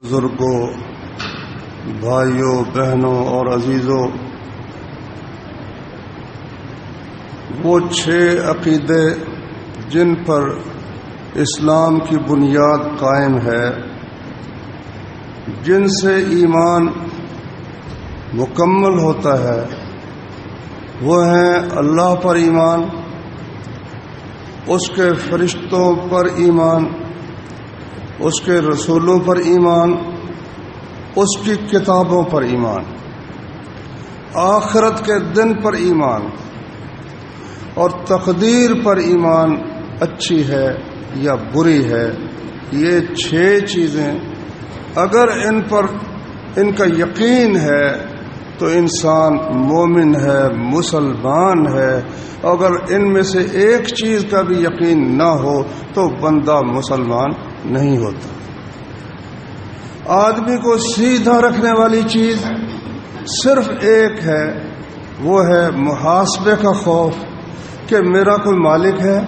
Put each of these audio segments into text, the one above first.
بزرگوں، بھائیوں، بہنوں اور عزیزوں، وہ 6 عقیدے جن پر اسلام کی بنیاد قائم ہے، جن سے ایمان مکمل ہوتا ہے، وہ ہیں اللہ پر ایمان، اس کے فرشتوں پر ایمان، اس کے رسولوں پر ایمان، اس کی کتابوں پر ایمان، آخرت کے دن پر ایمان اور تقدیر پر ایمان، اچھی ہے یا بری ہے۔ یہ 6 چیزیں اگر ان کا یقین ہے تو انسان مومن ہے، مسلمان ہے۔ اگر ان میں سے ایک چیز کا بھی یقین نہ ہو تو بندہ مسلمان نہیں ہوتا۔ آدمی کو سیدھا رکھنے والی چیز صرف ایک ہے، وہ ہے محاسبے کا خوف کہ میرا کوئی مالک ہے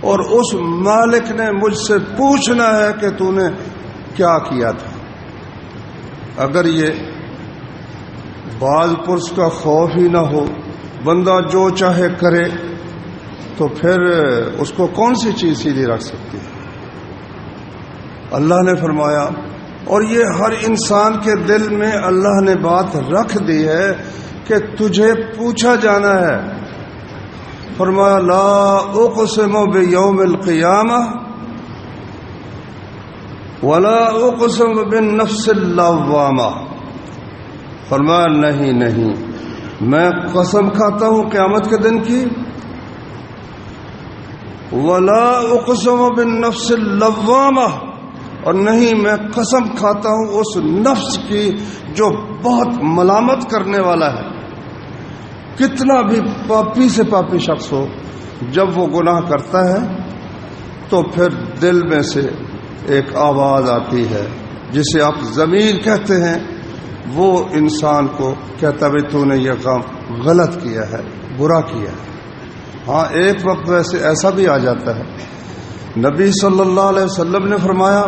اور اس مالک نے مجھ سے پوچھنا ہے کہ تو نے کیا کیا تھا۔ اگر یہ باز پرس کا خوف ہی نہ ہو، بندہ جو چاہے کرے، تو پھر اس کو کون سی چیز سیدھی رکھ سکتی ہے؟ اللہ نے فرمایا، اور یہ ہر انسان کے دل میں اللہ نے بات رکھ دی ہے کہ تجھے پوچھا جانا ہے۔ فرمایا لا اقسم بیوم القیامہ ولا اقسم بالنفس اللوامہ۔ فرمایا نہیں، میں قسم کھاتا ہوں قیامت کے دن کی، ولا اقسم بالنفس اللوامہ، اور نہیں میں قسم کھاتا ہوں اس نفس کی جو بہت ملامت کرنے والا ہے۔ کتنا بھی پاپی سے پاپی شخص ہو، جب وہ گناہ کرتا ہے تو پھر دل میں سے ایک آواز آتی ہے جسے آپ ضمیر کہتے ہیں، وہ انسان کو کہتا ہے تو نے یہ کام غلط کیا ہے، برا کیا ہے۔ ہاں، ایک وقت ویسے ایسا بھی آ جاتا ہے۔ نبی صلی اللہ علیہ وسلم نے فرمایا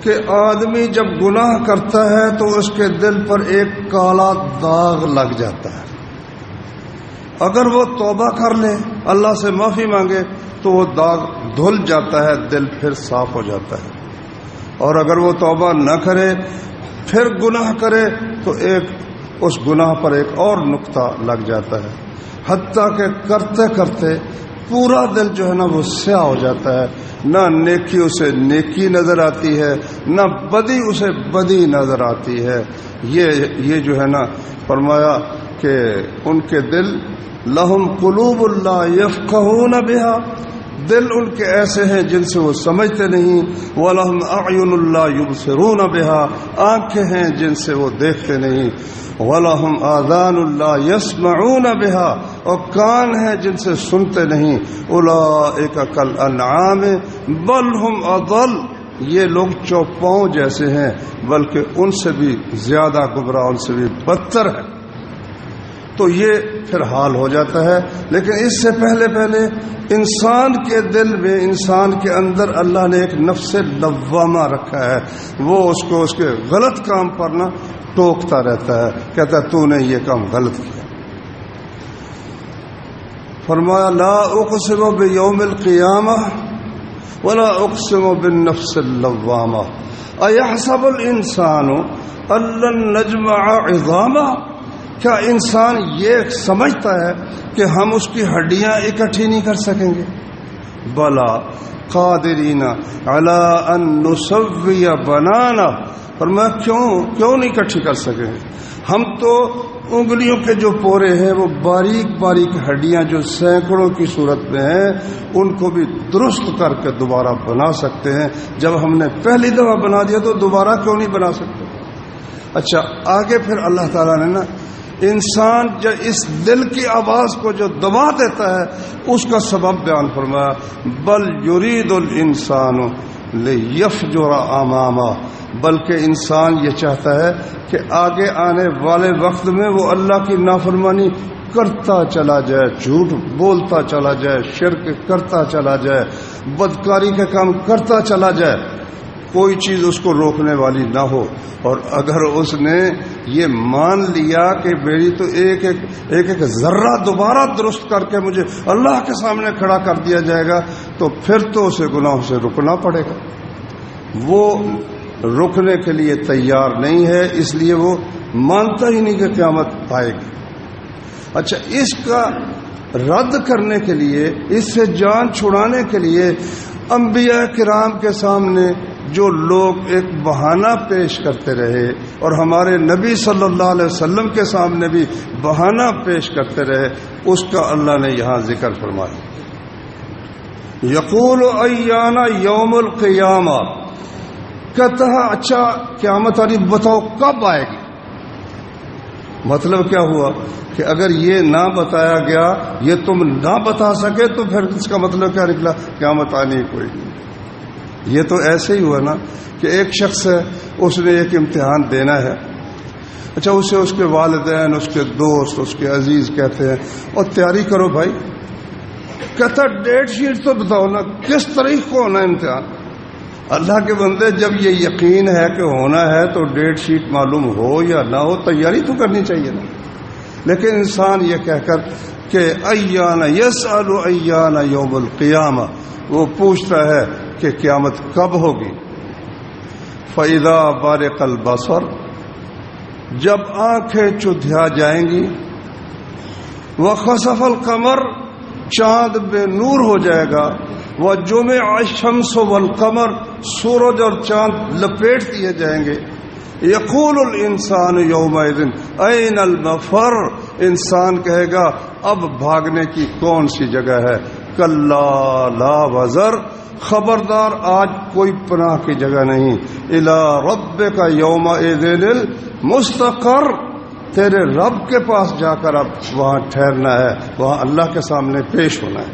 کہ آدمی جب گناہ کرتا ہے تو اس کے دل پر ایک کالا داغ لگ جاتا ہے۔ اگر وہ توبہ کر لے، اللہ سے معافی مانگے، تو وہ داغ دھل جاتا ہے، دل پھر صاف ہو جاتا ہے۔ اور اگر وہ توبہ نہ کرے، پھر گناہ کرے، تو اس گناہ پر ایک اور نقطہ لگ جاتا ہے، حتیٰ کہ کرتے کرتے پورا دل جو ہے نا وہ سیاہ ہو جاتا ہے۔ نہ نیکی اسے نیکی نظر آتی ہے، نہ بدی اسے بدی نظر آتی ہے۔ یہ جو ہے نا فرمایا کہ ان کے دل لہم قلوب لا یفقہون بہا، دل ان کے ایسے ہیں جن سے وہ سمجھتے نہیں، وَلَهُمْ أَعْيُنُ لَا يُبْصِرُونَ بِهَا، آنکھیں ہیں جن سے وہ دیکھتے نہیں، وَلَهُمْ آذَانُ لَا يَسْمَعُونَ بِهَا، اور کان ہیں جن سے سنتے نہیں، أُولَئِكَ كَالْأَنْعَامِ بَلْ هُمْ أَضَلُّ، یہ لوگ چوپاؤں جیسے ہیں، بلکہ ان سے بھی زیادہ گمراہ، ان سے بھی بدتر ہے۔ تو یہ پھر حال ہو جاتا ہے۔ لیکن اس سے پہلے انسان کے دل میں، انسان کے اندر اللہ نے ایک نفس لوامہ رکھا ہے، وہ اس کو اس کے غلط کام پر نہ ٹوکتا رہتا ہے، کہتا ہے تو نے یہ کام غلط کیا۔ فرمایا لا اقسم بیوم القیامہ ولا اقسم بالنفس اللوامہ ایحسب الانسان ان لن نجمع عظامہ، کیا انسان یہ سمجھتا ہے کہ ہم اس کی ہڈیاں اکٹھی نہیں کر سکیں گے؟ بلا قادرین علی ان نسوی بنانا، پر میں کیوں نہیں اکٹھی کر سکیں گے؟ ہم تو انگلیوں کے جو پورے ہیں، وہ باریک باریک ہڈیاں جو سینکڑوں کی صورت میں ہیں، ان کو بھی درست کر کے دوبارہ بنا سکتے ہیں۔ جب ہم نے پہلی دفعہ بنا دیا تو دوبارہ کیوں نہیں بنا سکتے؟ اچھا، آگے پھر اللہ تعالیٰ نے نا انسان جو اس دل کی آواز کو جو دبا دیتا ہے، اس کا سبب بیان فرمایا، بل یرید الانسان لیفجر امامہ، بلکہ انسان یہ چاہتا ہے کہ آگے آنے والے وقت میں وہ اللہ کی نافرمانی کرتا چلا جائے، جھوٹ بولتا چلا جائے، شرک کرتا چلا جائے، بدکاری کے کام کرتا چلا جائے۔ کوئی چیز اس کو روکنے والی نہ ہو. اور اگر اس نے یہ مان لیا کہ میری تو ایک ذرہ دوبارہ درست کر کے مجھے اللہ کے سامنے کھڑا کر دیا جائے گا تو پھر تو اسے گناہوں سے رکنا پڑے گا. وہ رکنے کے لیے تیار نہیں ہے، اس لیے وہ مانتا ہی نہیں کہ قیامت آئے گی. اچھا، اس کا رد کرنے کے لیے، اس سے جان چھڑانے کے لیے انبیاء کرام کے سامنے جو لوگ ایک بہانہ پیش کرتے رہے اور ہمارے نبی صلی اللہ علیہ وسلم کے سامنے بھی بہانہ پیش کرتے رہے، اس کا اللہ نے یہاں ذکر فرمایا. یقول ایانا یوم القیامہ، کہتا ہے اچھا قیامت آنی بتاؤ کب آئے گی. مطلب کیا ہوا کہ اگر یہ نہ بتایا گیا، یہ تم نہ بتا سکے تو پھر اس کا مطلب کیا نکلا؟ قیامت آنی کوئی نہیں. یہ تو ایسے ہی ہوا نا کہ ایک شخص ہے، اس نے ایک امتحان دینا ہے. اچھا، اسے اس کے والدین، اس کے دوست، اس کے عزیز کہتے ہیں اور تیاری کرو بھائی. کہتا ڈیٹ شیٹ تو بتاؤ نا، کس تاریخ کو ہونا ہے امتحان. اللہ کے بندے، جب یہ یقین ہے کہ ہونا ہے تو ڈیٹ شیٹ معلوم ہو یا نہ ہو تیاری تو کرنی چاہیے نا. لیکن انسان یہ کہہ کر کہ ایانا یسأل ایانا یوم القیامہ، وہ پوچھتا ہے کہ قیامت کب ہوگی. فَإِذَا بَرِقَ الْبَصَرُ، جب آنکھیں چدھیا جائیں گی. وَخَسَفَ الْقَمَرُ، چاند بے نور ہو جائے گا. وَجُمِعَ الشَّمْسُ وَالْقَمَرُ، سورج اور چاند لپیٹ دیے جائیں گے. یقول الانسان یومئذ این المفر، انسان کہے گا اب بھاگنے کی کون سی جگہ ہے. کلا لا وزر، خبردار آج کوئی پناہ کی جگہ نہیں. الی ربک یومئذ المستقر، تیرے رب کے پاس جا کر اب وہاں ٹھہرنا ہے، وہاں اللہ کے سامنے پیش ہونا ہے.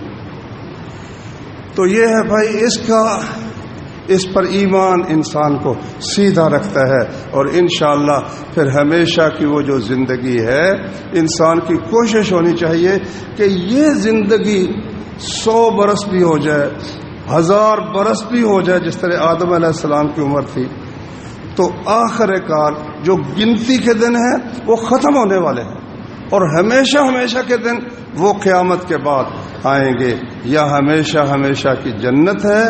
تو یہ ہے بھائی، اس پر ایمان انسان کو سیدھا رکھتا ہے. اور انشاءاللہ پھر ہمیشہ کی وہ جو زندگی ہے، انسان کی کوشش ہونی چاہیے کہ یہ زندگی 100 برس بھی ہو جائے، 1000 برس بھی ہو جائے، جس طرح آدم علیہ السلام کی عمر تھی، تو آخر کار جو گنتی کے دن ہیں وہ ختم ہونے والے ہیں. اور ہمیشہ ہمیشہ کے دن وہ قیامت کے بعد آئیں گے. یا ہمیشہ ہمیشہ کی جنت ہے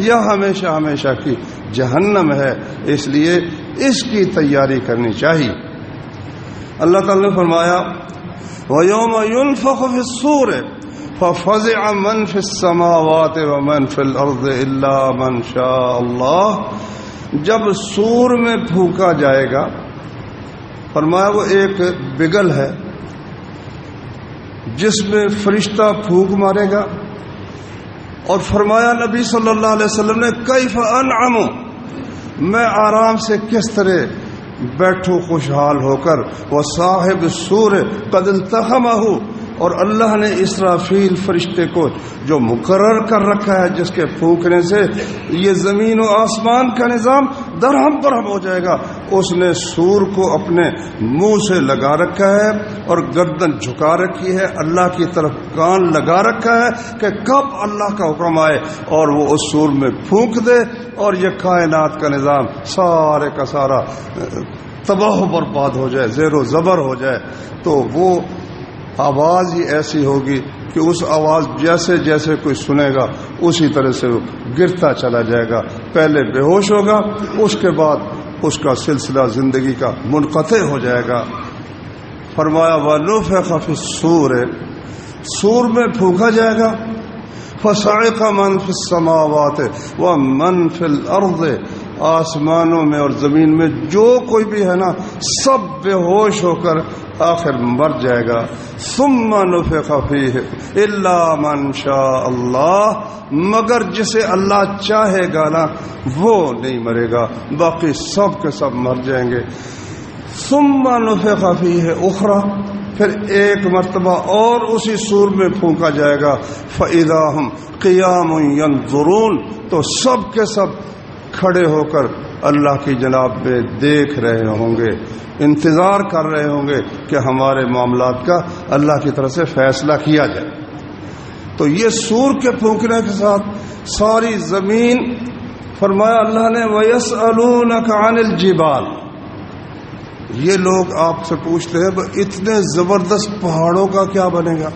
یا ہمیشہ ہمیشہ کی جہنم ہے. اس لیے اس کی تیاری کرنی چاہیے. اللہ تعالی نے فرمایا وَيَوْمَ يُنفَخُ فِي الصُّورِ فَفَزِعَ مَنْ فِي السَّمَاوَاتِ وَمَنْ فِي الْأَرْضِ إِلَّا مَنْ شَاءَ اللَّهُ، جب سور میں پھونکا جائے گا، فرمایا وہ ایک بگل ہے جس میں فرشتہ پھونک مارے گا. اور فرمایا نبی صلی اللہ علیہ وسلم نے کیف انعم، میں آرام سے کس طرح بیٹھوں خوشحال ہو کر. وہ صاحب سور قد التحمہ، اور اللہ نے اسرافیل فرشتے کو جو مقرر کر رکھا ہے، جس کے پھونکنے سے یہ زمین و آسمان کا نظام درہم برہم ہو جائے گا، اس نے سور کو اپنے منہ سے لگا رکھا ہے اور گردن جھکا رکھی ہے، اللہ کی طرف کان لگا رکھا ہے کہ کب اللہ کا حکم آئے اور وہ اس سور میں پھونک دے اور یہ کائنات کا نظام سارے کا سارا تباہ و برباد ہو جائے، زیر و زبر ہو جائے. تو وہ آواز ہی ایسی ہوگی کہ اس آواز جیسے جیسے کوئی سنے گا اسی طرح سے وہ گرتا چلا جائے گا. پہلے بے ہوش ہوگا، اس کے بعد اس کا سلسلہ زندگی کا منقطع ہو جائے گا. فرمایا وَنُفِخَ فِي الصُّورِ، سور میں پھونکا جائے گا. فَصَعِقَ مَنْ فِي السَّمَاوَاتِ وَمَنْ فِي الْأَرْضِ، آسمانوں میں اور زمین میں جو کوئی بھی ہے نا، سب بے ہوش ہو کر آخر مر جائے گا. ثم نفخ فیہ الا من شاء اللہ، مگر جسے اللہ چاہے گا نا وہ نہیں مرے گا، باقی سب کے سب مر جائیں گے. ثم نفخ فیہ اخرى، پھر ایک مرتبہ اور اسی سور میں پھونکا جائے گا. فاذا ہم قیام ینظرون، تو سب کے سب کھڑے ہو کر اللہ کی جناب میں دیکھ رہے ہوں گے، انتظار کر رہے ہوں گے کہ ہمارے معاملات کا اللہ کی طرف سے فیصلہ کیا جائے. تو یہ سور کے پھونکنے کے ساتھ ساری زمین فرمایا اللہ نے وَيَسْأَلُونَكَ عَنِ الْجِبَالِ، یہ لوگ آپ سے پوچھتے ہیں اتنے زبردست پہاڑوں کا کیا بنے گا؟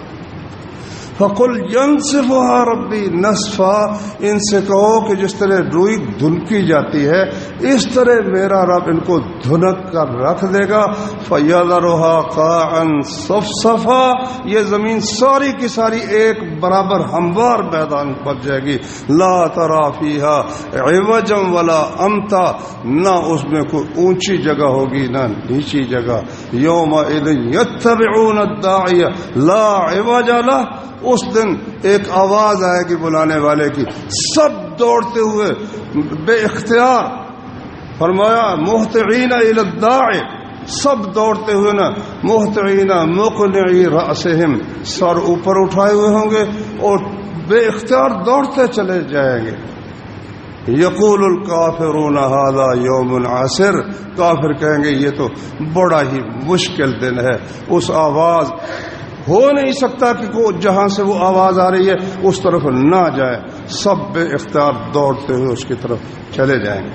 فَقُلْ يَنْسِفُهَا رَبِّي نَسْفًا، ان سے کہو کہ جس طرح روئی دھنکی جاتی ہے اس طرح میرا رب ان کو دھنک کر رکھ دے گا۔ فَيَذَرُهَا قَاعًا صَفْصَفًا، یہ زمین ساری کی ساری ایک برابر ہموار میدان بن جائے گی۔ لَا تَرَى فِيهَا عِوَجًا وَلَا أَمْتًا، نہ اس میں کوئی اونچی جگہ ہوگی نہ نیچی جگہ۔ يَوْمَئِذٍ يَتَّبِعُونَ الدَّاعِيَ لَا عِوَجَ لَهُ، اس دن ایک آواز آئے گی بلانے والے کی، سب دوڑتے ہوئے بے اختیار، فرمایا مہطعین الی الداع، سب دوڑتے ہوئے نا مہطعین مقنعی رأسہم، سر اوپر اٹھائے ہوئے ہوں گے اور بے اختیار دوڑتے چلے جائیں گے۔ یقول الکافرون ھذا یوم عسر، کافر کہیں گے یہ تو بڑا ہی مشکل دن ہے۔ اس آواز ہو نہیں سکتا کہ جہاں سے وہ آواز آ رہی ہے اس طرف نہ جائے، سب بے اختیار دوڑتے ہوئے اس کی طرف چلے جائیں گے۔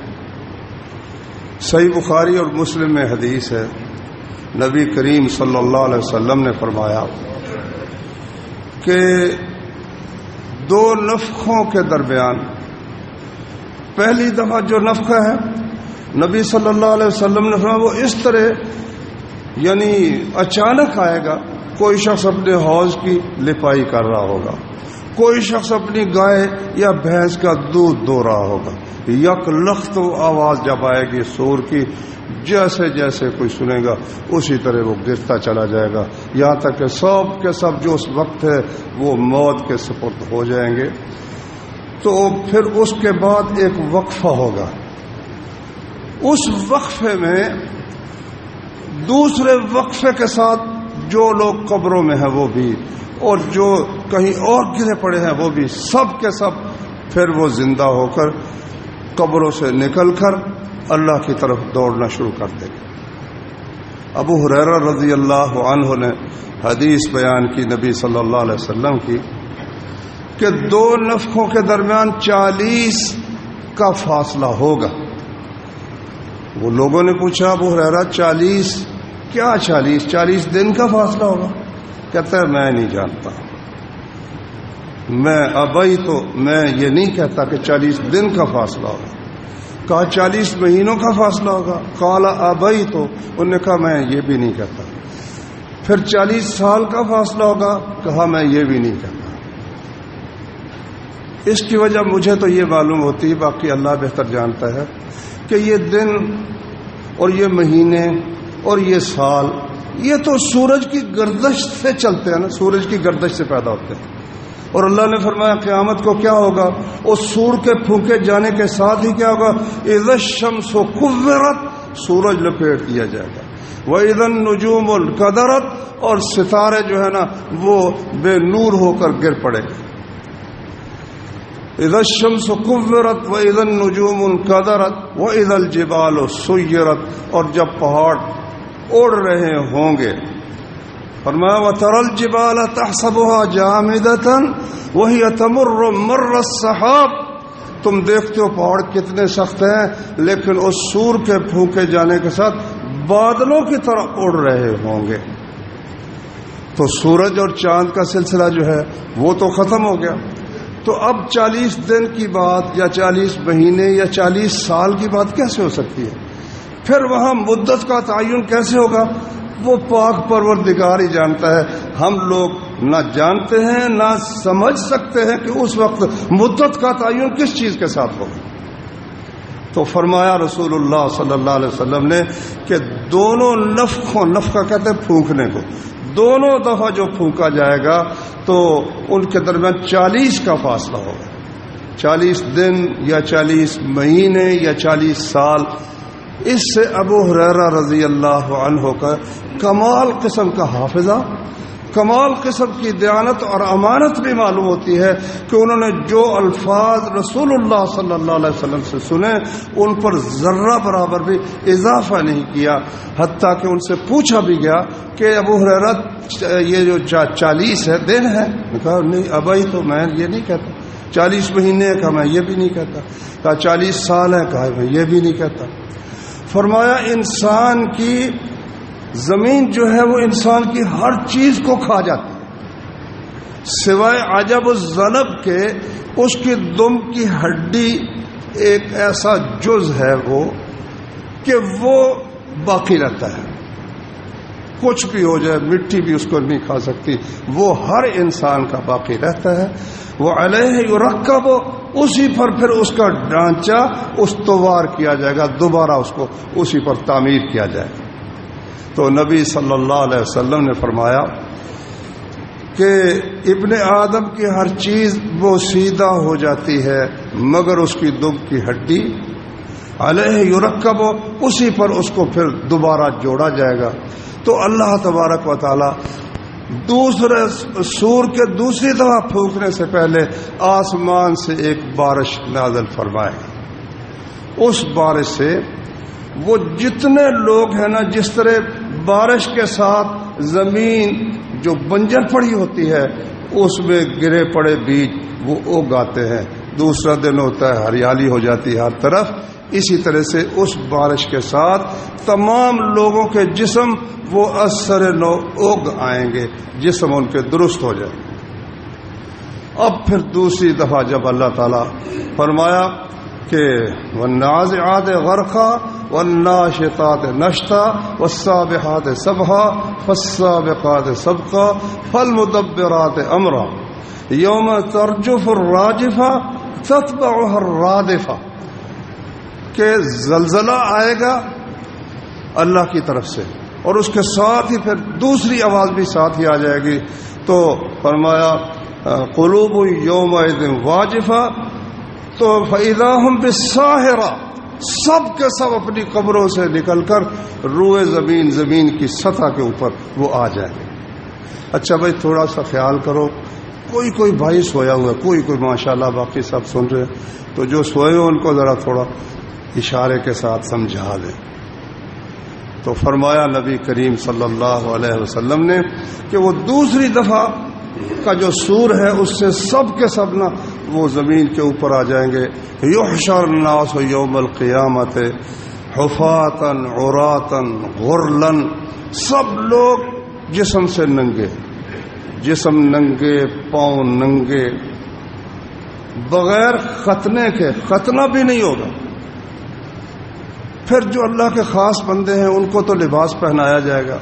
صحیح بخاری اور مسلم میں حدیث ہے، نبی کریم صلی اللہ علیہ وسلم نے فرمایا کہ دو نفخوں کے درمیان، پہلی دفعہ جو نفخہ ہے نبی صلی اللہ علیہ وسلم نے فرمایا وہ اس طرح یعنی اچانک آئے گا، کوئی شخص اپنے حوض کی لپائی کر رہا ہوگا، کوئی شخص اپنی گائے یا بھینس کا دودھ دو رہا ہوگا، یک لخت آواز جب آئے گی سور کی، جیسے جیسے کوئی سنے گا اسی طرح وہ گرتا چلا جائے گا، یہاں تک کہ سب کے سب جو اس وقت ہے وہ موت کے سپرد ہو جائیں گے۔ تو پھر اس کے بعد ایک وقفہ ہوگا، اس وقفے میں دوسرے وقفے کے ساتھ جو لوگ قبروں میں ہیں وہ بھی، اور جو کہیں اور گرے پڑے ہیں وہ بھی، سب کے سب پھر وہ زندہ ہو کر قبروں سے نکل کر اللہ کی طرف دوڑنا شروع کر دیں گے۔ ابو ہریرہ رضی اللہ عنہ نے حدیث بیان کی نبی صلی اللہ علیہ وسلم کی کہ دو نفخوں کے درمیان 40 کا فاصلہ ہوگا۔ وہ لوگوں نے پوچھا ابو ہریرہ 40 کیا؟ 40 دن کا فاصلہ ہوگا؟ کہتا ہے میں نہیں جانتا، میں ابھی تو میں یہ نہیں کہتا کہ 40 دن کا فاصلہ ہوگا۔ کہا 40 مہینوں کا فاصلہ ہوگا؟ قال ابھی تو، انہوں نے کہا میں یہ بھی نہیں کہتا۔ پھر 40 سال کا فاصلہ ہوگا؟ کہا میں یہ بھی نہیں کہتا۔ اس کی وجہ مجھے تو یہ معلوم ہوتی ہے، باقی اللہ بہتر جانتا ہے، کہ یہ دن اور یہ مہینے اور یہ سال یہ تو سورج کی گردش سے چلتے ہیں نا، سورج کی گردش سے پیدا ہوتے ہیں۔ اور اللہ نے فرمایا قیامت کو کیا ہوگا، اس سور کے پھونکے جانے کے ساتھ ہی کیا ہوگا، اذا الشمس کورت، سورج لپیٹ دیا جائے گا، واذا النجوم انکدرت، اور ستارے جو ہے نا وہ بے نور ہو کر گر پڑے گا۔ اذا الشمس کورت واذا النجوم انکدرت واذا الجبال سیرت، اور جب پہاڑ اڑ رہے ہوں گے، فرمایا وَتَرَى الْجِبَالَ تَحْسَبُهَا جَامِدَةً وَهِيَ تَمُرُّ مَرَّ السَّحَابِ، تم دیکھتے ہو پہاڑ کتنے سخت ہیں لیکن اس سور کے پھونکے جانے کے ساتھ بادلوں کی طرح اڑ رہے ہوں گے۔ تو سورج اور چاند کا سلسلہ جو ہے وہ تو ختم ہو گیا، تو اب 40 دن کی بات یا 40 مہینے یا 40 سال کی بات کیسے ہو سکتی ہے؟ پھر وہاں مدت کا تعین کیسے ہوگا؟ وہ پاک پروردگار ہی جانتا ہے، ہم لوگ نہ جانتے ہیں نہ سمجھ سکتے ہیں کہ اس وقت مدت کا تعین کس چیز کے ساتھ ہوگا۔ تو فرمایا رسول اللہ صلی اللہ علیہ وسلم نے کہ دونوں نفخوں، نفخہ کہتے ہیں پھونکنے کو، دونوں دفعہ جو پھونکا جائے گا تو ان کے درمیان 40 کا فاصلہ ہوگا، 40 دن یا 40 مہینے یا 40 سال۔ اس سے ابو ہریرہ رضی اللہ عنہ کا کمال قسم کا حافظہ، کمال قسم کی دیانت اور امانت بھی معلوم ہوتی ہے کہ انہوں نے جو الفاظ رسول اللہ صلی اللہ علیہ وسلم سے سنے ان پر ذرہ برابر بھی اضافہ نہیں کیا، حتیٰ کہ ان سے پوچھا بھی گیا کہ ابو ہریرہ یہ جو 40 ہے دن ہے؟ کہا نہیں ابھی تو میں یہ نہیں کہتا، 40 مہینے کہا میں یہ بھی نہیں کہتا. کہا 40 سال ہے, کہا میں یہ بھی نہیں کہتا. فرمایا انسان کی زمین جو ہے وہ انسان کی ہر چیز کو کھا جاتی سوائے عجب الذنب کے. اس کی دم کی ہڈی ایک ایسا جز ہے وہ کہ وہ باقی رہتا ہے. کچھ بھی ہو جائے, مٹی بھی اس کو نہیں کھا سکتی, وہ ہر انسان کا باقی رہتا ہے. وہ علیہ یرکب, اسی پر پھر اس کا ڈھانچہ استوار کیا جائے گا, دوبارہ اس کو اسی پر تعمیر کیا جائے گا. تو نبی صلی اللہ علیہ وسلم نے فرمایا کہ ابن آدم کی ہر چیز وہ سیدھا ہو جاتی ہے مگر اس کی دم کی ہڈی. علیہ یرکب, اسی پر اس کو پھر دوبارہ جوڑا جائے گا. تو اللہ تبارک و تعالی دوسرے سور کے دوسری دفعہ پھونکنے سے پہلے آسمان سے ایک بارش نازل فرمائے گا. اس بارش سے وہ جتنے لوگ ہیں نا, جس طرح بارش کے ساتھ زمین جو بنجر پڑی ہوتی ہے اس میں گرے پڑے بیج وہ اگاتے ہیں, دوسرا دن ہوتا ہے ہریالی ہو جاتی ہے ہر طرف. اسی طرح سے اس بارش کے ساتھ تمام لوگوں کے جسم وہ اثر نو اگ آئیں گے, جسم ان کے درست ہو جائیں گے. اب پھر دوسری دفعہ جب اللہ تعالیٰ فرمایا کہ والنازعات غرقا والناشطات نشطا والسابحات سبحا فالسابقات سبقا فالمدبرات امرا یوم ترجف الراجفہ تتبعها الرادفہ, کہ زلزلہ آئے گا اللہ کی طرف سے اور اس کے ساتھ ہی پھر دوسری آواز بھی ساتھ ہی آ جائے گی. تو فرمایا قلوب یومئذ واجفہ, تو فإذا ہم بالساہرہ, سب کے سب اپنی قبروں سے نکل کر روئے زمین کی سطح کے اوپر وہ آ جائیں گے. اچھا بھائی تھوڑا سا خیال کرو, کوئی بھائی سویا ہوا ہے, کوئی ماشاءاللہ, باقی سب سن رہے ہیں, تو جو سوئے ہو ان کو ذرا تھوڑا اشارے کے ساتھ سمجھا دیں. تو فرمایا نبی کریم صلی اللہ علیہ وسلم نے کہ وہ دوسری دفعہ کا جو سور ہے اس سے سب کے سب نا وہ زمین کے اوپر آ جائیں گے. یحشر الناس یوم القیامت حفاتا عراتا غرلا, سب لوگ جسم سے ننگے, جسم ننگے, پاؤں ننگے, بغیر ختنے کے, ختنہ بھی نہیں ہوگا. پھر جو اللہ کے خاص بندے ہیں ان کو تو لباس پہنایا جائے گا,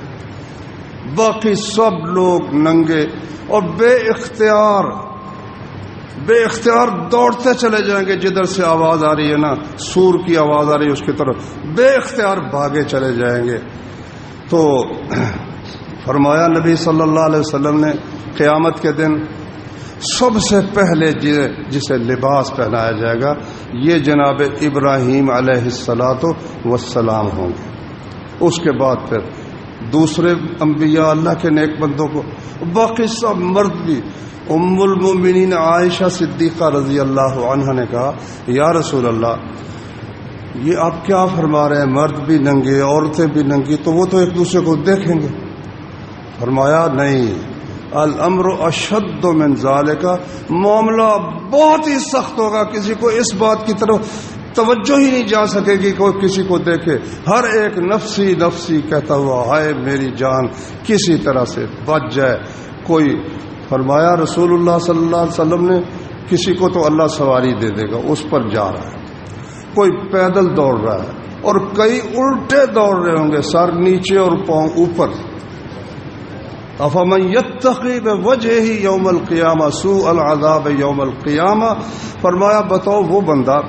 باقی سب لوگ ننگے اور بے اختیار دوڑتے چلے جائیں گے. جدھر سے آواز آ رہی ہے نا, سور کی آواز آ رہی ہے اس کی طرف بے اختیار بھاگے چلے جائیں گے. تو فرمایا نبی صلی اللہ علیہ وسلم نے قیامت کے دن سب سے پہلے جسے لباس پہنایا جائے گا یہ جناب ابراہیم علیہ الصلاۃ والسلام ہوں گے. اس کے بعد پھر دوسرے انبیاء اللہ کے نیک بندوں کو, باقی سب مرد بھی. ام المؤمنین عائشہ صدیقہ رضی اللہ عنہا نے کہا یا رسول اللہ یہ آپ کیا فرما رہے ہیں, مرد بھی ننگے عورتیں بھی ننگی, تو وہ تو ایک دوسرے کو دیکھیں گے. فرمایا نہیں, الامر اشد من ذالک, معاملہ بہت ہی سخت ہوگا. کسی کو اس بات کی طرف توجہ ہی نہیں جا سکے گی کوئی کسی کو دیکھے, ہر ایک نفسی نفسی کہتا ہوا ہائے میری جان کسی طرح سے بچ جائے کوئی. فرمایا رسول اللہ صلی اللہ علیہ وسلم نے کسی کو تو اللہ سواری دے دے گا, اس پر جا رہا ہے, کوئی پیدل دوڑ رہا ہے اور کئی الٹے دوڑ رہے ہوں گے, سر نیچے اور پاؤں اوپر. افمن یتقی بوجہہ یوم القیامہ سوء العذاب یوم القیامہ, فرمایا بتاؤ وہ بندہ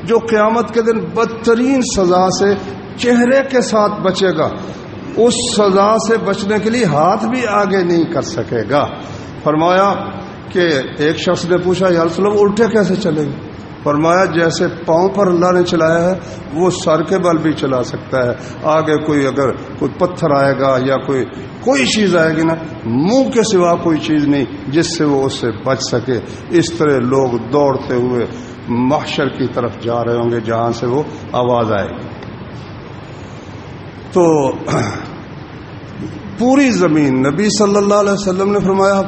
جو قیامت کے دن بدترین سزا سے چہرے کے ساتھ بچے گا, اس سزا سے بچنے کے لیے ہاتھ بھی آگے نہیں کر سکے گا. فرمایا کہ ایک شخص نے پوچھا یا رسول اللہ الٹے کیسے چلیں گے؟ فرمایا جیسے پاؤں پر اللہ نے چلایا ہے وہ سر کے بل بھی چلا سکتا ہے, آگے کوئی اگر کوئی پتھر آئے گا یا کوئی چیز آئے گی نا, منہ کے سوا کوئی چیز نہیں جس سے وہ اس سے بچ سکے. اس طرح لوگ دوڑتے ہوئے محشر کی طرف جا رہے ہوں گے جہاں سے وہ آواز آئے گی. تو پوری زمین, نبی صلی اللہ علیہ وسلم نے فرمایا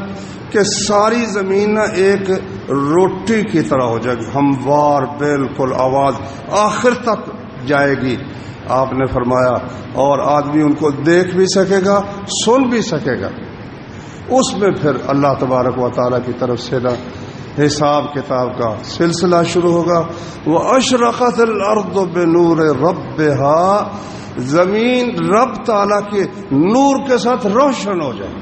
کہ ساری زمین نا ایک روٹی کی طرح ہو جائے گی، ہموار، بالکل آواز آخر تک جائے گی۔ آپ نے فرمایا اور آدمی ان کو دیکھ بھی سکے گا، سن بھی سکے گا۔ اس میں پھر اللہ تبارک و تعالیٰ کی طرف سے نا حساب کتاب کا سلسلہ شروع ہوگا۔ وَأَشْرَقَتِ الْأَرْضُ بِنُورِ رَبِّهَا، زمین رب تعالیٰ کے نور کے ساتھ روشن ہو جائے۔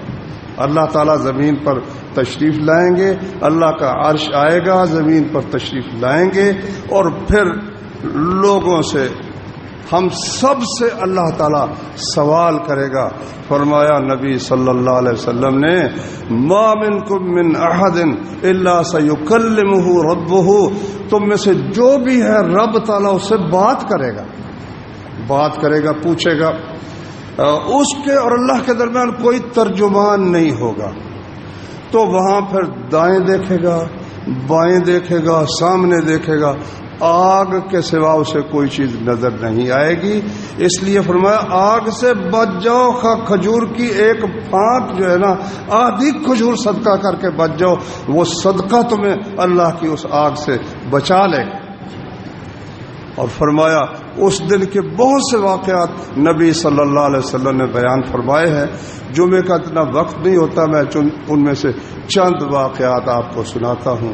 اللہ تعالیٰ زمین پر تشریف لائیں گے، اللہ کا عرش آئے گا، زمین پر تشریف لائیں گے، اور پھر لوگوں سے، ہم سب سے اللہ تعالیٰ سوال کرے گا۔ فرمایا نبی صلی اللہ علیہ وسلم نے، ما منکم من احد الا سیکلمہ ربہ، تم میں سے جو بھی ہے رب تعالیٰ اس سے بات کرے گا، پوچھے گا۔ اس کے اور اللہ کے درمیان کوئی ترجمان نہیں ہوگا، تو وہاں پھر دائیں دیکھے گا، بائیں دیکھے گا، سامنے دیکھے گا، آگ کے سوا اسے کوئی چیز نظر نہیں آئے گی۔ اس لیے فرمایا آگ سے بچ جاؤ، کھجور کی ایک پھانک جو ہے نا، آدھی کھجور صدقہ کر کے بچ جاؤ، وہ صدقہ تمہیں اللہ کی اس آگ سے بچا لے گا۔ اور فرمایا اس دن کے بہت سے واقعات نبی صلی اللہ علیہ وسلم نے بیان فرمائے ہیں، جمعے کا اتنا وقت نہیں ہوتا، میں ان میں سے چند واقعات آپ کو سناتا ہوں۔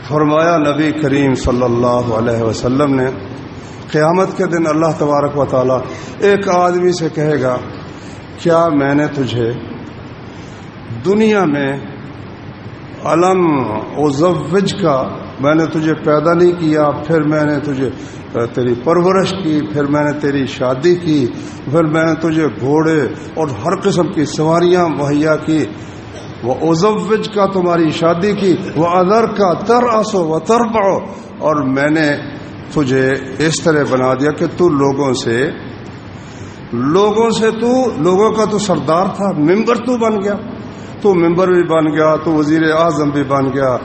فرمایا نبی کریم صلی اللہ علیہ وسلم نے، قیامت کے دن اللہ تبارک و تعالی ایک آدمی سے کہے گا، کیا میں نے تجھے دنیا میں علم ازوج کا، میں نے تجھے پیدا نہیں کیا، پھر میں نے تجھے تیری پرورش کی، پھر میں نے تیری شادی کی، پھر میں نے تجھے گھوڑے اور ہر قسم کی سواریاں مہیا کی، وہ ازوج کا تمہاری شادی کی، وہ ادر کا ترأس و تربع، اور میں نے تجھے اس طرح بنا دیا کہ تو لوگوں کا تو سردار تھا، ممبر تو بن گیا، تو ممبر بھی بن گیا، تو وزیر اعظم بھی بن گیا،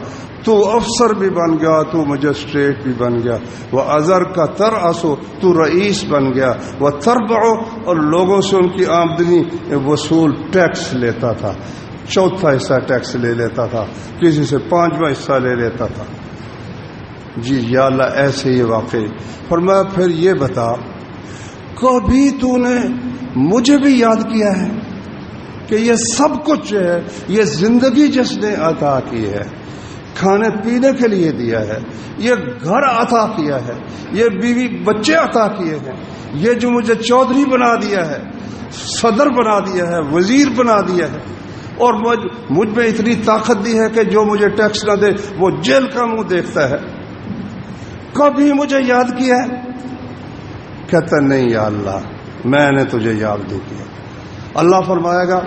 تو افسر بھی بن گیا، تو مجسٹریٹ بھی بن گیا، وہ ازر کا ترأس، تو رئیس بن گیا، وہ تربع، اور لوگوں سے ان کی آمدنی وصول ٹیکس لیتا تھا، چوتھا حصہ ٹیکس لے لیتا تھا، کسی سے 5واں حصہ لے لیتا تھا۔ جی یا اللہ ایسے ہی واقعی۔ فرمایا پھر یہ بتا، کبھی تو نے مجھے بھی یاد کیا ہے کہ یہ سب کچھ ہے، یہ زندگی جس نے عطا کی ہے، کھانے پینے کے لیے دیا ہے، یہ گھر عطا کیا ہے، یہ بیوی بچے عطا کیے ہیں، یہ جو مجھے چودھری بنا دیا ہے، صدر بنا دیا ہے، وزیر بنا دیا ہے، اور مجھ میں اتنی طاقت دی ہے کہ جو مجھے ٹیکس نہ دے وہ جیل کا منہ دیکھتا ہے، کبھی مجھے یاد کیا ہے؟ کہتا نہیں یا اللہ میں نے تجھے یاد نہیں کیا۔ اللہ فرمائے گا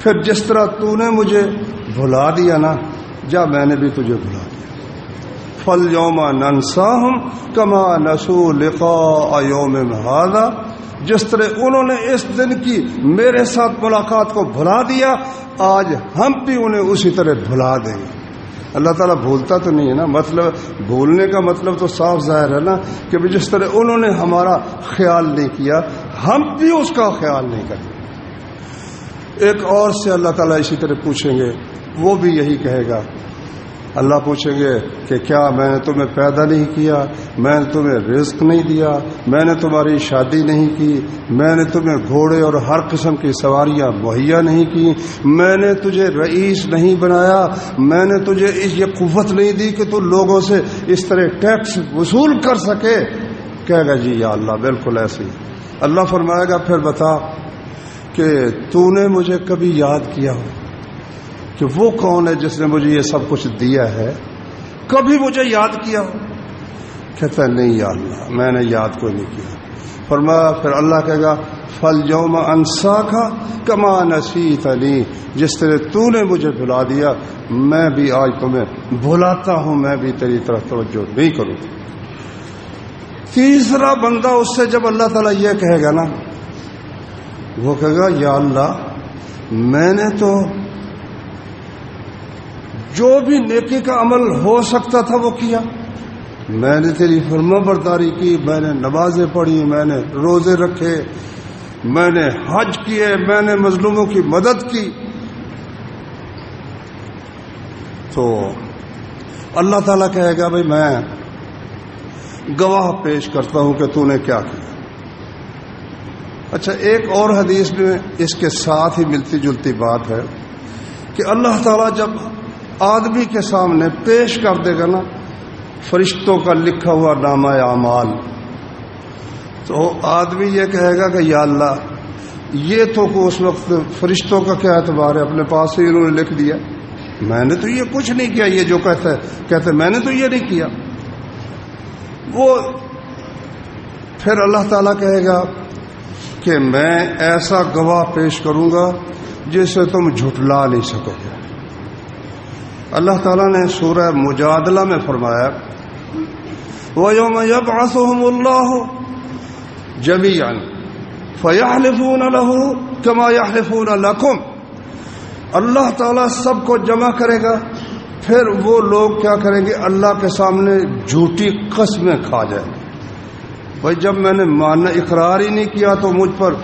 پھر جس طرح تو نے مجھے بھلا دیا نا، جا میں نے بھی تجھے بھلا دیا۔ فَالْيَوْمَ نَنْسَاهُمْ كَمَا نَسُوا لِقَاءَ يَوْمِهِمْ هَذَا، جس طرح انہوں نے اس دن کی میرے ساتھ ملاقات کو بھلا دیا، آج ہم بھی انہیں اسی طرح بھلا دیں گے۔ اللہ تعالیٰ بھولتا تو نہیں ہے نا، مطلب بھولنے کا مطلب تو صاف ظاہر ہے نا کہ جس طرح انہوں نے ہمارا خیال نہیں کیا، ہم بھی اس کا خیال نہیں کریں۔ ایک اور سے اللہ تعالیٰ اسی طرح پوچھیں گے، وہ بھی یہی کہے گا۔ اللہ پوچھیں گے کہ کیا میں نے تمہیں پیدا نہیں کیا، میں نے تمہیں رزق نہیں دیا، میں نے تمہاری شادی نہیں کی، میں نے تمہیں گھوڑے اور ہر قسم کی سواریاں مہیا نہیں کی، میں نے تجھے رئیس نہیں بنایا، میں نے تجھے یہ قوت نہیں دی کہ تو لوگوں سے اس طرح ٹیکس وصول کر سکے؟ کہے گا جی یا اللہ بالکل ایسے ہی۔ اللہ فرمائے گا پھر بتا کہ تو نے مجھے کبھی یاد کیا ہو کہ وہ کون ہے جس نے مجھے یہ سب کچھ دیا ہے؟ کبھی مجھے یاد کیا ہو؟ کہتا ہے نہیں یا اللہ میں نے یاد کو نہیں کیا۔ فرمایا پھر اللہ کہے گا فَالْيَوْمَ أَنْسَاكَ كَمَا نَسِيتَنِي، جس طرح تو نے مجھے بھلا دیا میں بھی آج تمہیں بھلاتا ہوں، میں بھی تیری طرف توجہ نہیں کروں۔ تیسرا بندہ اس سے جب اللہ تعالیٰ یہ کہے گا نا، وہ کہے گا یا اللہ میں نے تو جو بھی نیکی کا عمل ہو سکتا تھا وہ کیا، میں نے تیری فرما برداری کی، میں نے نمازیں پڑھی، میں نے روزے رکھے، میں نے حج کیے، میں نے مظلوموں کی مدد کی۔ تو اللہ تعالیٰ کہے گا بھائی میں گواہ پیش کرتا ہوں کہ تو نے کیا کیا. اچھا، ایک اور حدیث میں اس کے ساتھ ہی ملتی جلتی بات ہے کہ اللہ تعالیٰ جب آدمی کے سامنے پیش کر دے گا نا فرشتوں کا لکھا ہوا نامہ اعمال، تو آدمی یہ کہے گا کہ یا اللہ یہ تو اس وقت فرشتوں کا کیا اعتبار ہے، اپنے پاس ہی انہوں نے لکھ دیا، میں نے تو یہ کچھ نہیں کیا. یہ جو کہتے میں نے تو یہ نہیں کیا. وہ پھر اللہ تعالیٰ کہے گا کہ میں ایسا گواہ پیش کروں گا جسے تم جھٹلا نہیں سکو گے. اللہ تعالیٰ نے سورہ مجادلہ میں فرمایا وَيَوْمَ يَبْعَثُهُمُ اللَّهُ جَمِيعًا فَيَحْلِفُونَ لَهُ كَمَا يَحْلِفُونَ لَكُمْ. اللہ تعالیٰ سب کو جمع کرے گا، پھر وہ لوگ کیا کریں گے، اللہ کے سامنے جھوٹی قسمیں کھا جائیں گے. بھائی جب میں نے ماننا اقرار ہی نہیں کیا تو مجھ پر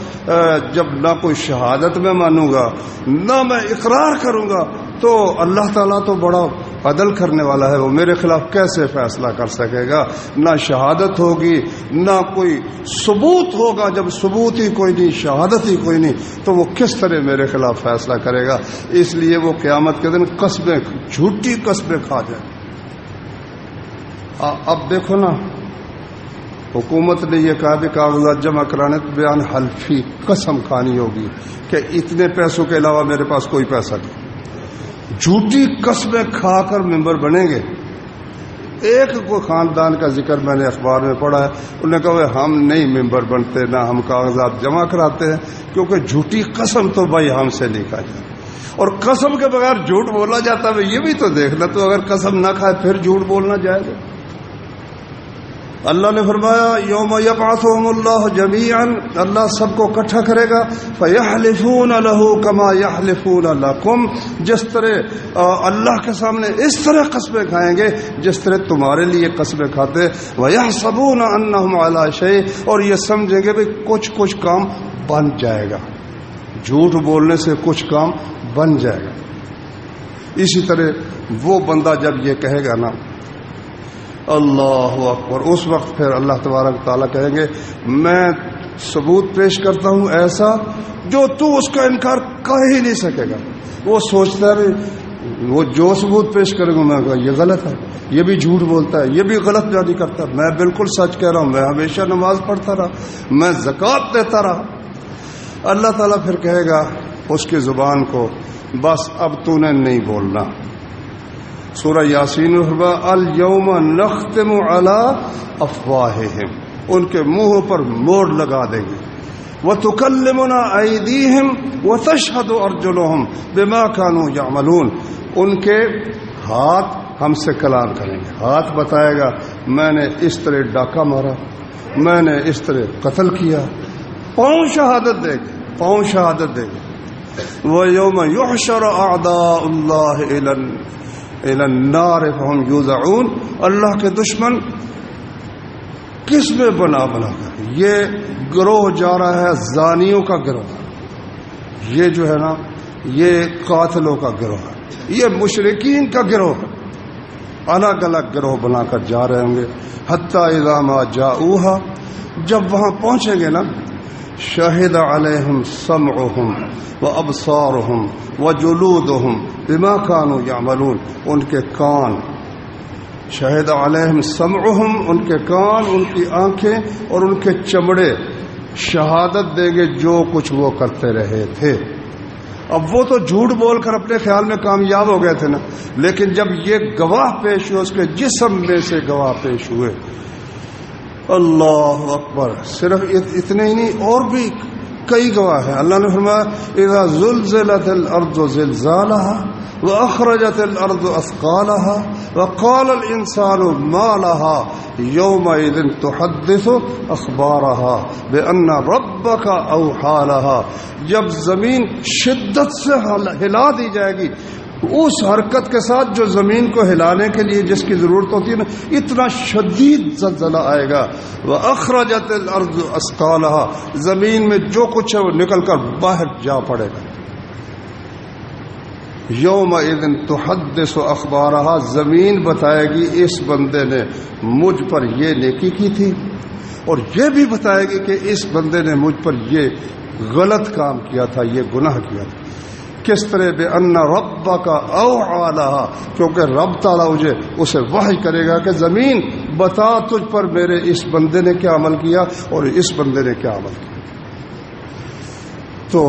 جب نہ کوئی شہادت میں مانوں گا نہ میں اقرار کروں گا تو اللہ تعالیٰ تو بڑا عدل کرنے والا ہے، وہ میرے خلاف کیسے فیصلہ کر سکے گا؟ نہ شہادت ہوگی نہ کوئی ثبوت ہوگا. جب ثبوت ہی کوئی نہیں، شہادت ہی کوئی نہیں، تو وہ کس طرح میرے خلاف فیصلہ کرے گا؟ اس لیے وہ قیامت کے دن قسمیں، جھوٹی قسمیں کھا جائیں. اب دیکھو نا، حکومت نے یہ کہا کہ کاغذات جمع کرانے تو بیان حلفی قسم کھانی ہوگی کہ اتنے پیسوں کے علاوہ میرے پاس کوئی پیسہ نہیں. جھوٹی قسمیں کھا کر ممبر بنیں گے. ایک کوئی خاندان کا ذکر میں نے اخبار میں پڑھا ہے، انہوں نے کہا ہم نہیں ممبر بنتے، نہ ہم کاغذات جمع کراتے ہیں، کیونکہ جھوٹی قسم تو بھائی ہم سے نہیں کھا جائے. اور قسم کے بغیر جھوٹ بولا جاتا ہے، یہ بھی تو دیکھنا. تو اگر قسم نہ کھائے پھر جھوٹ بولنا جائے گا. اللہ نے فرمایا یوم یبعثہم اللہ جمیعا، اللہ سب کو اکٹھا کرے گا. فیحلفون لہ کما یحلفون لکم، جس طرح اللہ کے سامنے اس طرح قسمیں کھائیں گے جس طرح تمہارے لیے قسمیں کھاتے. ویحسبون انہم علی شیء، اور یہ سمجھیں گے کہ کچھ کام بن جائے گا. جھوٹ بولنے سے کچھ کام بن جائے گا. اسی طرح وہ بندہ جب یہ کہے گا نا اللہ اکبر، اس وقت پھر اللہ تبارک تعالیٰ کہیں گے میں ثبوت پیش کرتا ہوں ایسا جو تو اس کا انکار کر ہی نہیں سکے گا. وہ سوچتا ہے وہ جو ثبوت پیش کرے گا میں کہا یہ غلط ہے، یہ بھی جھوٹ بولتا ہے، یہ بھی غلط بیانی کرتا ہے، میں بالکل سچ کہہ رہا ہوں، میں ہمیشہ نماز پڑھتا رہا، میں زکوٰۃ دیتا رہا. اللہ تعالیٰ پھر کہے گا اس کی زبان کو بس اب تو نے نہیں بولنا. سورہ یاسین میں فرمایا الیوم نختم علی افواہہم، ان کے منہوں پر مور لگا دیں گے. وتکلمنا ایدیہم وتشہد ارجلہم بما کانوا یعملون، ان کے ہاتھ ہم سے کلام کریں گے. ہاتھ بتائے گا میں نے اس طرح ڈاکہ مارا، میں نے اس طرح قتل کیا. پاؤں شہادت دے گے، پاؤں شہادت دے گے. وَيَوْمَ يُحْشَرُ أَعْدَاءُ اللَّهِ إِلَى النَّارِ فَهُمْ يُوزَعُونَ، اللہ کے دشمن کس میں بنا کر یہ گروہ جا رہا ہے، زانیوں کا گروہ، یہ جو ہے نا یہ قاتلوں کا گروہ ہے، یہ مشرکین کا گروہ ہے. الگ الگ گروہ بنا کر جا رہے ہوں گے. حتی اذا ما جاؤوہا، جب وہاں پہنچیں گے نا شہد علیہم سمعہم وابصارہم وجلودہم بما کانوا یعملون، ان کے کان، شہد علیہم سمعہم، ان کے کان، ان کی آنکھیں اور ان کے چمڑے شہادت دیں گے جو کچھ وہ کرتے رہے تھے. اب وہ تو جھوٹ بول کر اپنے خیال میں کامیاب ہو گئے تھے نا، لیکن جب یہ گواہ پیش ہوئے، اس کے جسم میں سے گواہ پیش ہوئے. اللہ اکبر، صرف اتنے ہی نہیں اور بھی کئی گواہ ہیں. اللہ نے فرمایا اذا زلزلت الارض زلزالها واخرجت الارض اثقالها وقال الانسان ما لها يومئذ تحدث اخبارها بان ربك اوحى لها، جب زمین شدت سے ہلا دی جائے گی، اس حرکت کے ساتھ جو زمین کو ہلانے کے لیے جس کی ضرورت ہوتی ہے نا، اتنا شدید زلزلہ آئے گا. وَأَخْرَجَتِ الْأَرْضُ أَثْقَالَهَا، زمین میں جو کچھ ہے وہ نکل کر باہر جا پڑے گا. یومئذ تحدث اخبارہا، زمین بتائے گی اس بندے نے مجھ پر یہ نیکی کی تھی، اور یہ بھی بتائے گی کہ اس بندے نے مجھ پر یہ غلط کام کیا تھا، یہ گناہ کیا تھا۔ کس طرح؟ بِأَنَّ رَبَّكَ أَوْحَىٰ لَهَا، کیونکہ رب تعالیٰ اسے وحی کرے گا کہ زمین بتا تجھ پر میرے اس بندے نے کیا عمل کیا اور اس بندے نے کیا عمل کیا۔ تو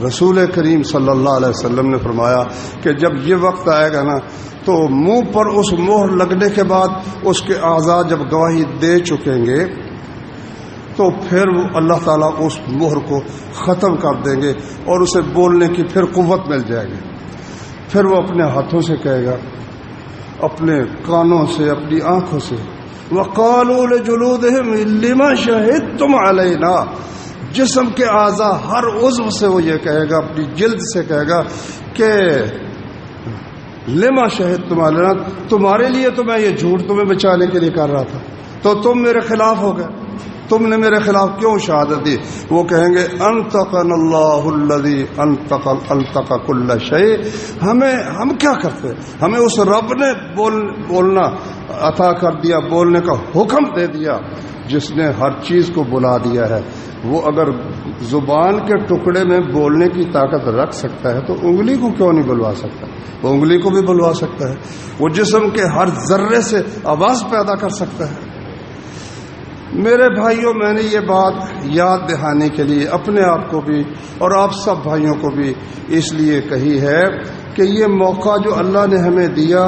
رسول کریم صلی اللہ علیہ وسلم نے فرمایا کہ جب یہ وقت آئے گا نا تو منہ پر اس مہر لگنے کے بعد اس کے اعضاء جب گواہی دے چکیں گے تو پھر وہ اللہ تعالیٰ اس مہر کو ختم کر دیں گے اور اسے بولنے کی پھر قوت مل جائے گی۔ پھر وہ اپنے ہاتھوں سے کہے گا، اپنے کانوں سے، اپنی آنکھوں سے، وَقَالُوا لِجُلُودِهِمْ لِمَا شَهِدتُّمْ عَلَيْنَا، جسم کے اعضاء ہر عضو سے وہ یہ کہے گا، اپنی جلد سے کہے گا کہ لِمَا شَهِدتُّمْ عَلَيْنَا، تمہارے لیے تو میں یہ جھوٹ تمہیں بچانے کے لیے کر رہا تھا، تو تم میرے خلاف ہو گئے، تم نے میرے خلاف کیوں شہادت دی؟ وہ کہیں گے انطقنا اللہ الذی انطق کل شیء، ہم کیا کرتے؟ ہمیں اس رب نے بولنا عطا کر دیا، بولنے کا حکم دے دیا جس نے ہر چیز کو بلا دیا ہے۔ وہ اگر زبان کے ٹکڑے میں بولنے کی طاقت رکھ سکتا ہے تو انگلی کو کیوں نہیں بلوا سکتا؟ وہ انگلی کو بھی بلوا سکتا ہے، وہ جسم کے ہر ذرے سے آواز پیدا کر سکتا ہے۔ میرے بھائیوں، میں نے یہ بات یاد دہانے کے لیے اپنے آپ کو بھی اور آپ سب بھائیوں کو بھی اس لیے کہی ہے کہ یہ موقع جو اللہ نے ہمیں دیا،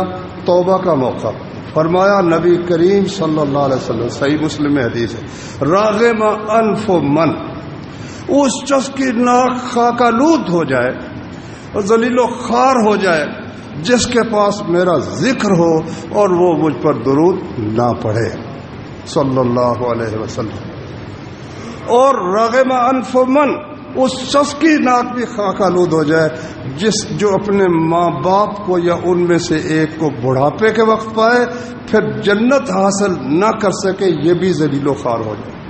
توبہ کا موقع، فرمایا نبی کریم صلی اللہ علیہ وسلم، صحیح مسلم میں حدیث ہے، راغم انف من، اس شخص کی ناک خاک آلود ہو جائے اور ذلیل و خوار ہو جائے جس کے پاس میرا ذکر ہو اور وہ مجھ پر درود نہ پڑھے صلی اللہ علیہ وسلم، اور راغم انف من، اس شخص کی ناک بھی خاک آلود ہو جائے جو اپنے ماں باپ کو یا ان میں سے ایک کو بڑھاپے کے وقت پائے پھر جنت حاصل نہ کر سکے، یہ بھی ذلیل و خوار ہو جائے،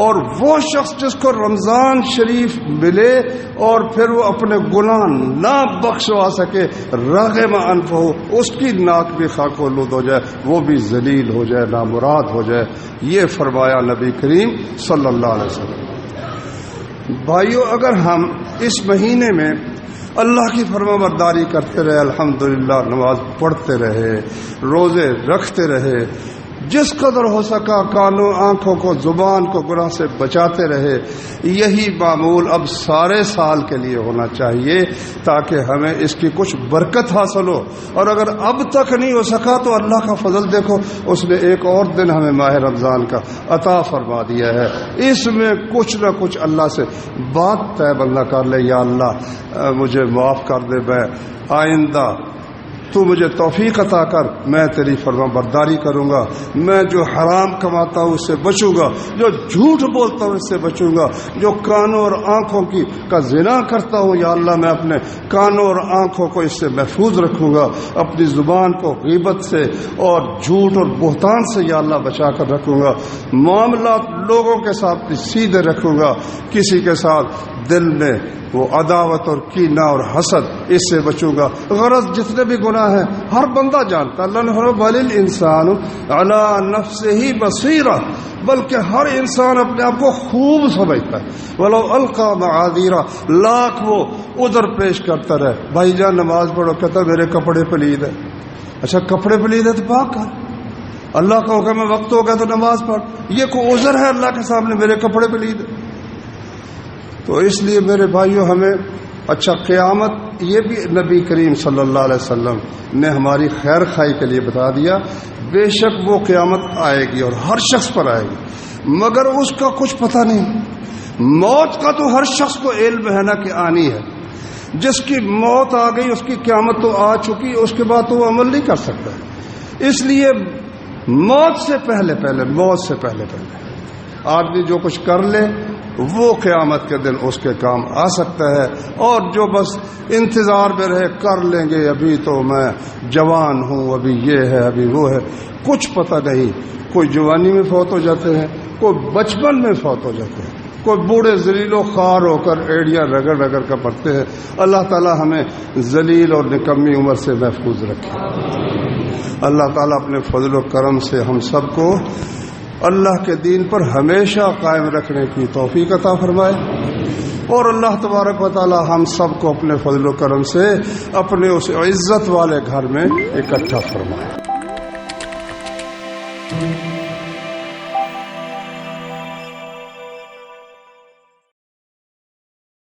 اور وہ شخص جس کو رمضان شریف ملے اور پھر وہ اپنے گناہ نہ بخشوا سکے، راغم انف ہو، اس کی ناک بھی خاک آلود ہو جائے، وہ بھی ذلیل ہو جائے، نامراد ہو جائے، یہ فرمایا نبی کریم صلی اللہ علیہ وسلم۔ بھائیو، اگر ہم اس مہینے میں اللہ کی فرما برداری کرتے رہے، الحمدللہ نماز پڑھتے رہے، روزے رکھتے رہے، جس قدر ہو سکا کانوں آنکھوں کو زبان کو گناہ سے بچاتے رہے، یہی معمول اب سارے سال کے لیے ہونا چاہیے تاکہ ہمیں اس کی کچھ برکت حاصل ہو۔ اور اگر اب تک نہیں ہو سکا تو اللہ کا فضل دیکھو، اس نے ایک اور دن ہمیں ماہ رمضان کا عطا فرما دیا ہے، اس میں کچھ نہ کچھ اللہ سے بات طے بندہ کر لے، یا اللہ مجھے معاف کر دے، میں آئندہ تو مجھے توفیق عطا کر، میں تیری فرما برداری کروں گا، میں جو حرام کماتا ہوں اس سے بچوں گا، جو جھوٹ بولتا ہوں اس سے بچوں گا، جو کانوں اور آنکھوں کا زنا کرتا ہوں یا اللہ میں اپنے کانوں اور آنکھوں کو اس سے محفوظ رکھوں گا، اپنی زبان کو غیبت سے اور جھوٹ اور بہتان سے یا اللہ بچا کر رکھوں گا، معاملات لوگوں کے ساتھ سیدھے رکھوں گا، کسی کے ساتھ دل میں وہ عداوت اور کینہ اور حسد اس سے بچوں گا۔ غرض جتنے بھی گناہ ہیں ہر بندہ جانتا، اللہ نے فرمایا بل الانسان علی نفسہ بصیرہ، بلکہ ہر انسان اپنے آپ کو خوب سمجھتا ہے، ولو القی معاذیرہ، لاکھ وہ ادھر پیش کرتا رہے، بھائی جان نماز پڑھو، کہتا میرے کپڑے پلید ہیں، اچھا کپڑے پلید ہے تو پاک کر، اللہ کا حکم ہے وقت ہو گیا تو نماز پڑھ، یہ کوئی عذر ہے اللہ کے سامنے میرے کپڑے پلید ہیں؟ تو اس لیے میرے بھائیوں ہمیں اچھا قیامت یہ بھی نبی کریم صلی اللہ علیہ وسلم نے ہماری خیر خواہی کے لیے بتا دیا، بے شک وہ قیامت آئے گی اور ہر شخص پر آئے گی، مگر اس کا کچھ پتہ نہیں۔ موت کا تو ہر شخص کو علم ہے نا کہ آنی ہے، جس کی موت آ گئی اس کی قیامت تو آ چکی، اس کے بعد تو وہ عمل نہیں کر سکتا، اس لیے موت سے پہلے آدمی جو کچھ کر لے وہ قیامت کے دن اس کے کام آ سکتا ہے، اور جو بس انتظار میں رہے کر لیں گے، ابھی تو میں جوان ہوں، ابھی یہ ہے ابھی وہ ہے، کچھ پتہ نہیں، کوئی جوانی میں فوت ہو جاتے ہیں، کوئی بچپن میں فوت ہو جاتے ہیں، کوئی بوڑھے ذلیل و خوار ہو کر ایڑیاں رگڑ رگڑ کر پڑتے ہیں. اللہ تعالی ہمیں ذلیل اور نکمی عمر سے محفوظ رکھے. اللہ تعالیٰ اپنے فضل و کرم سے ہم سب کو اللہ کے دین پر ہمیشہ قائم رکھنے کی توفیق عطا فرمائے، اور اللہ تبارک و تعالی ہم سب کو اپنے فضل و کرم سے اپنے اس عزت والے گھر میں اکٹھا فرمائے.